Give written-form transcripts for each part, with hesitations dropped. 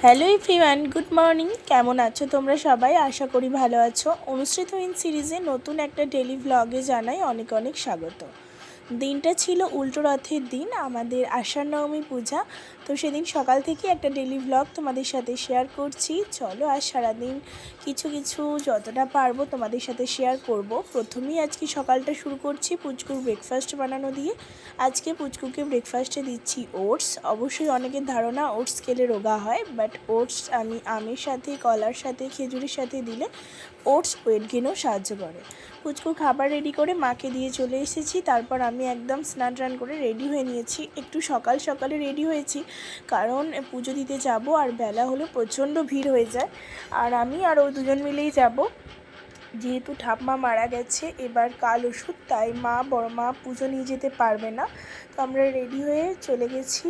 Hello everyone, good morning. কেমন আছো তোমরা সবাই? আশা করি ভালো আছো। অনুশ্রী তুহিন সিরিজে নতুন একটা ডেলি ভ্লগে জানাই অনেক অনেক স্বাগত। দিনটা ছিল উল্টো রথের দিন, আমাদের আষাঢ় নবমী পূজা। তো সেদিন সকাল থেকে একটা ডেলি ভ্লগ তোমাদের সাথে শেয়ার করছি। চলো আজ সারাদিন কিছু কিছু যতটা পারবো তোমাদের সাথে শেয়ার করব। প্রথমেই আজকে সকালটা শুরু করছি পুচকুর ব্রেকফাস্ট বানানো দিয়ে। আজকে পুচকুকে ব্রেকফাস্টে দিচ্ছি ওটস। অবশ্যই অনেকের ধারণা ওটস খেলে রোগা হয়, বাট ওটস আমি আমের সাথে, কলার সাথে, খেজুরের সাথে দিলে ওটস ওয়েট গেনেও সাহায্য করে। পুচকু খাবার রেডি করে মাকে দিয়ে চলে এসেছি। তারপর আমি একদম স্নান টান করে রেডি হয়ে নিয়েছি। একটু সকাল সকালে রেডি হয়েছি কারণ পুজো দিতে যাব, আর বেলা হলে প্রচণ্ড ভিড় হয়ে যায়। আর আমি আর ও দুজন মিলেই যাব, যেহেতু ঠাম্মা মারা গেছে এবার কাল ওষুধ, তাই মা বড় মা পুজো নিয়ে যেতে পারবে না। তো আমরা রেডি হয়ে চলে গেছি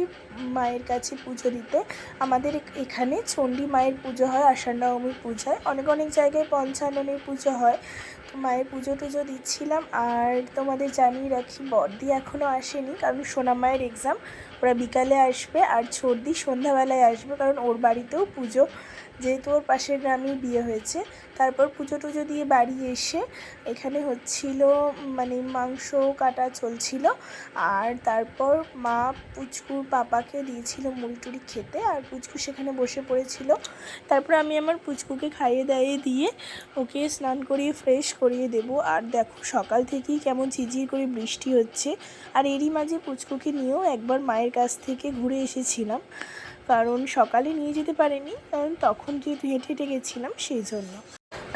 মায়ের কাছে পুজো দিতে। আমাদের এখানে চণ্ডী মায়ের পুজো হয়, আষাঢ় নবমীর পূজায়। অনেক অনেক জায়গায় পঞ্চাননের পুজো হয়। তো মায়ের পুজো টুজো দিচ্ছিলাম। আর তোমাদের জানিয়ে রাখি, বড়দি এখনও আসেনি কারণ সোনা মায়ের এক্সাম, ওরা বিকালে আসবে। আর ছোটদি সন্ধ্যাবেলায় আসবে কারণ ওর বাড়িতেও পুজো, যেহেতু ওর পাশের গ্রামেই বিয়ে হয়েছে। তারপর পুজো টুজো দিয়ে বাড়ি এসে এখানে হচ্ছিল মাংস কাটা চলছিল। আর তারপর মা পুচকুর পাপাকে দিয়েছিল মুড়ি টুড়ি খেতে, আর পুচকু সেখানে বসে পড়েছিল। তারপর আমি আমার পুচকুকে খাইয়ে দাইয়ে দিয়ে ওকে স্নান করিয়ে ফ্রেশ করিয়ে দেবো। আর দেখো সকাল থেকেই কেমন ঝিরঝির করে বৃষ্টি হচ্ছে। আর এরই মাঝে পুচকুকে নিয়েও একবার মায়ের কাছ থেকে ঘুরে এসেছিলাম, কারণ সকালে নিয়ে যেতে পারিনি, কারণ তখন যেহেতু হেঁটে হেঁটে গেছিলাম সেই জন্য।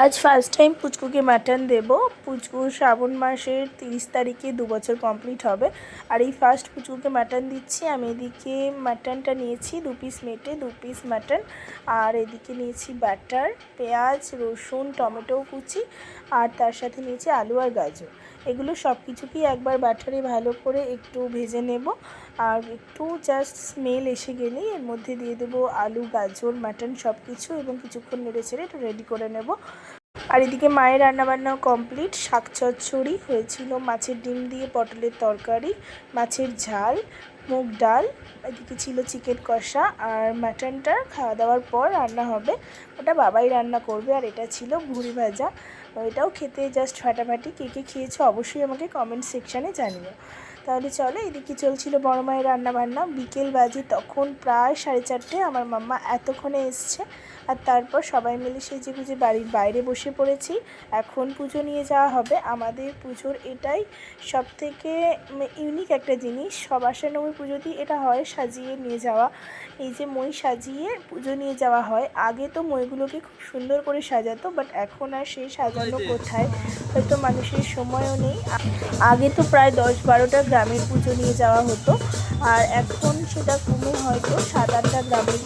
আজ ফার্স্ট টাইম পুচকুকে মাটন দেব। পুচকু শ্রাবণ মাসের 30 তারিখে 2 বছর কমপ্লিট হবে। আর এই ফার্স্ট পুচকুকে মাটন দিচ্ছি। আমি এদিকে মাটনটা নিয়েছি 2 পিস মেটে, 2 পিস মাটন। আর এদিকে নিয়েছি বাটার, পেঁয়াজ, রসুন, টমেটো কুচি, আর তার সাথে নিয়েছি আলু আর গাজর। এগুলো সব কিছুকেই একবার বাটারে ভালো করে একটু ভেজে নেব। আর একটু জাস্ট স্মেল এসে গেলেই এর মধ্যে দিয়ে দেবো আলু, গাজর, মাটন সব কিছু, এবং কিছুক্ষণ নেড়ে ছেড়ে একটু রেডি করে নেব। আর এদিকে মায়ের রান্নাবান্নাও কমপ্লিট। শাক চচ্চড়ি হয়েছিল, মাছের ডিম দিয়ে পটলের তরকারি, মাছের ঝাল, মুগ ডাল, এদিকে ছিল চিকেন কষা। আর মাটনটা খাওয়া দাওয়ার পর রান্না হবে, ওটা বাবাই রান্না করবে। আর এটা ছিল ভুড়ি ভাজা, এটাও খেতে জাস্ট ফাটাফাটি। কে কে খেয়েছো অবশ্যই আমাকে কমেন্ট সেকশানে জানিও। তাহলে চলো, এদিকে চলছিল বড় মায়ের রান্নাবান্না। বিকেল বাজে তখন প্রায় 4:30। আমার মাম্মা এতক্ষণে এসছে। আর তারপর সবাই মিলে সেজেগুজে বাড়ির বাইরে বসে পড়েছি। এখন পুজো নিয়ে যাওয়া হবে। আমাদের পুজোর এটাই সবথেকে ইউনিক একটা জিনিস। সব আষাঢ় নবমী পুজোতেই এটা হয়, সাজিয়ে নিয়ে যাওয়া। এই যে মই সাজিয়ে পুজো নিয়ে যাওয়া হয়। আগে তো মইগুলোকে খুব সুন্দর করে সাজাতো, বাট এখন আর সেই সাজানো কোথায়, হয়তো মানুষের সময়ও নেই। আগে তো প্রায় 10-12টা গ্রামের পুজো নিয়ে যাওয়া হতো, আর এখন সেটা কমে হয়তো 7-8টা গ্রামের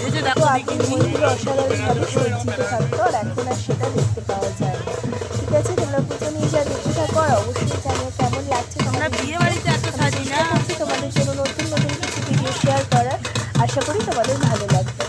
পুজো যায়। তো আগে মইগুলো অসাধারণভাবে সজ্জিত থাকতো, আর এখন আর সেটা দেখতে পাওয়া যায় না। ঠিক আছে, তোমরা পুজো নিয়ে যা দেখতে থাকো, আর অবশ্যই জানো কেমন লাগছে। তোমরা বিয়ে বাড়িতে এত সাজি না, তোমাদের জন্য নতুন নতুন কিছু ভিডিও শেয়ার করার। আশা করি তোমাদের ভালো লাগবে।